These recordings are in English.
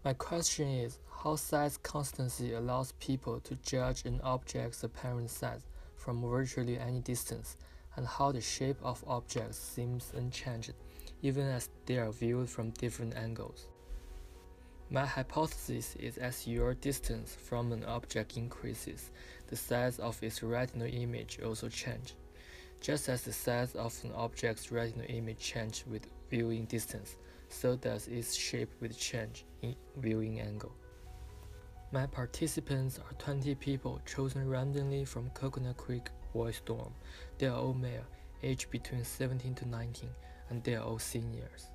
My question is, how size constancy allows people to judge an object's apparent size from virtually any distance, and how the shape of objects seems unchanged, even as they are viewed from different angles. My hypothesis is as your distance from an object increases, the size of its retinal image also changes. Just as the size of an object's retinal image changes with viewing distance, so does its shape with change in viewing angle. My participants are 20 people chosen randomly from Coconut Creek Boys Dorm. They are all male, aged between 17 to 19, and they are all seniors.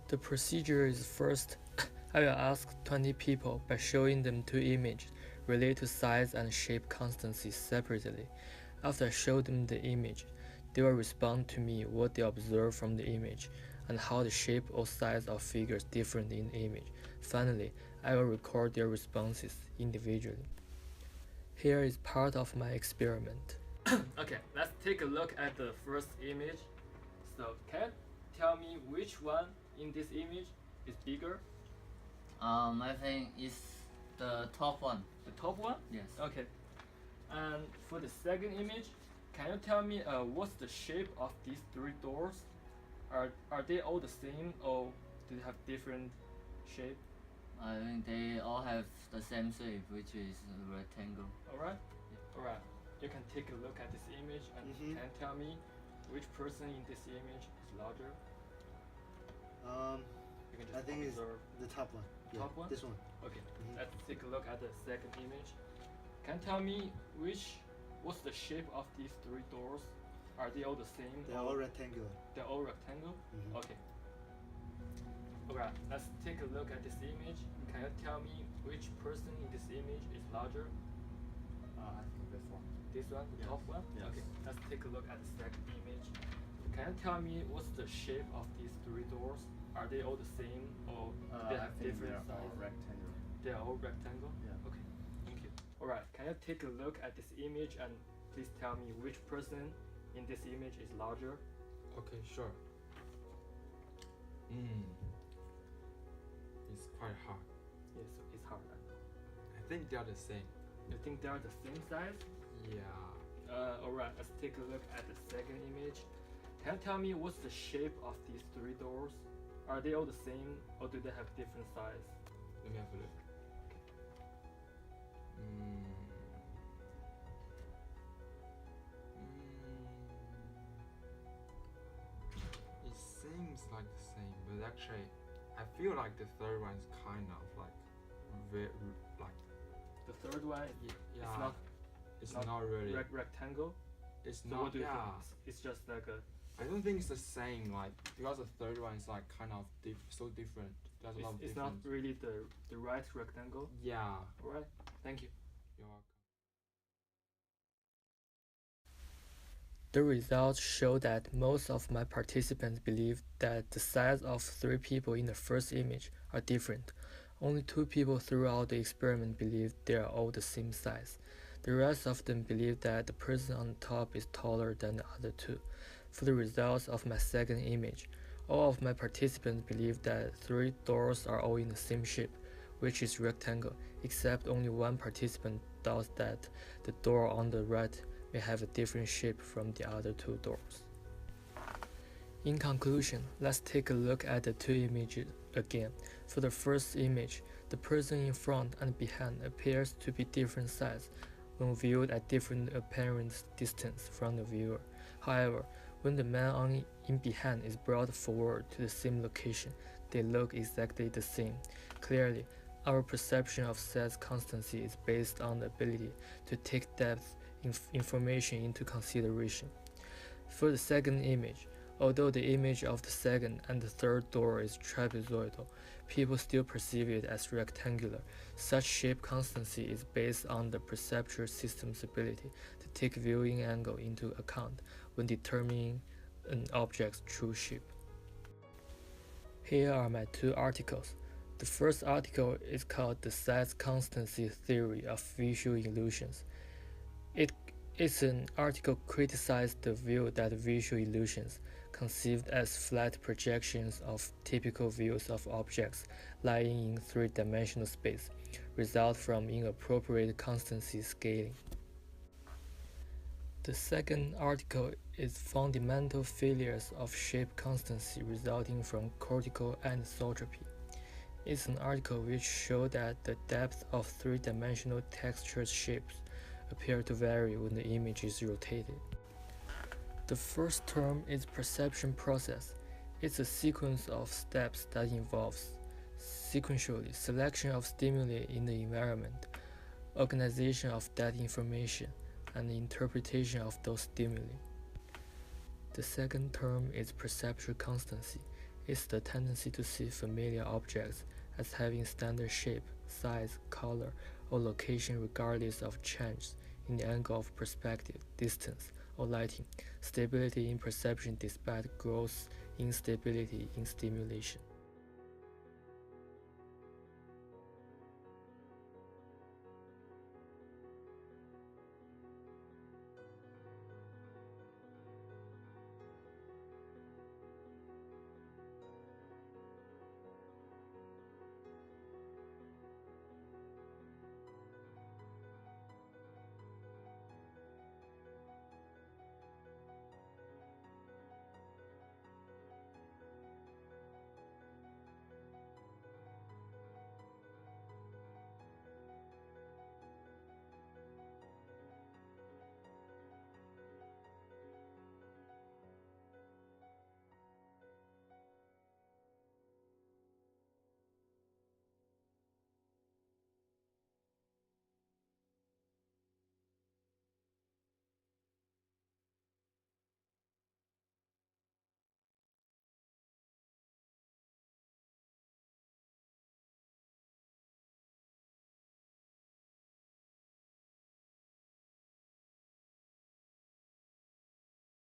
The procedure is first, I will ask 20 people by showing them two images related to size and shape constancy separately. After I show them the image, they will respond to me what they observe from the image and how the shape or size of figures different in the image. Finally, I will record their responses individually. Here is part of my experiment. Okay, let's take a look at the first image. So, can you tell me which one in this image is bigger? I think it's the top one. The top one? Yes. Okay. And for the second image, can you tell me what's the shape of these three doors? Are they all the same or do they have different shape? I think they all have the same shape, which is a rectangle. Alright? Alright. You can take a look at this image and can you tell me which person in this image is larger? You can just I think it's observe. the top one. Top one? This one. Okay, let's take a look at the second image. Can you tell me what's the shape of these three doors? Are they all the same? They're all rectangular. They're all rectangle? Okay. Alright, let's take a look at this image. Can you tell me which person in this image is larger? I think this one. This one, the Yes. top one? Yes. Okay, let's take a look at the second image. Can you tell me what's the shape of these three doors? Are they all the same or do they have I think different they're all size? rectangular. They are all rectangle? Yeah. Okay, thank you. Alright, can you take a look at this image and please tell me which person in this image is larger? Okay, sure. It's quite hard. Yes, it's hard. I think they're the same. You think they are the same size? Yeah. Alright, let's take a look at the second image. Can you tell me what's the shape of these three doors? Are they all the same or do they have different size? Let me have a look. It seems like the same, but actually, I feel like the third one is kind of like very like The third one, yeah. it's It's not really. rectangle. It's So not. what do you Yeah. think? It's just like a. I don't think it's the same. Like because the third one is like kind of so different. There's a lot of It's not difference. really the right rectangle. Yeah. Alright, thank you. You're welcome. The results show that most of my participants believe that the size of three people in the first image are different. Only two people throughout the experiment believe they are all the same size. The rest of them believe that the person on the top is taller than the other two. For the results of my second image, all of my participants believe that three doors are all in the same shape, which is rectangle, except only one participant doubts that the door on the right may have a different shape from the other two doors. In conclusion, let's take a look at the two images again. For the first image, the person in front and behind appears to be different size when viewed at different apparent distance from the viewer. However, when the man in behind is brought forward to the same location, they look exactly the same. Clearly, our perception of size constancy is based on the ability to take depth information into consideration. For the second image, although the image of the second and the third door is trapezoidal, people still perceive it as rectangular. Such shape constancy is based on the perceptual system's ability to take viewing angle into account when determining an object's true shape. Here are my two articles. The first article is called The Size Constancy Theory of Visual Illusions. It's an article criticized the view that visual illusions conceived as flat projections of typical views of objects lying in three-dimensional space, result from inappropriate constancy scaling. The second article is fundamental failures of shape constancy resulting from cortical anisotropy. It's an article which showed that the depth of three-dimensional textured shapes appear to vary when the image is rotated. The first term is perception process. It's a sequence of steps that involves sequentially selection of stimuli in the environment, organization of that information, and interpretation of those stimuli. The second term is perceptual constancy. It's the tendency to see familiar objects as having standard shape, size, color, or location regardless of change in the angle of perspective, distance, or lighting, stability in perception despite gross instability in stimulation.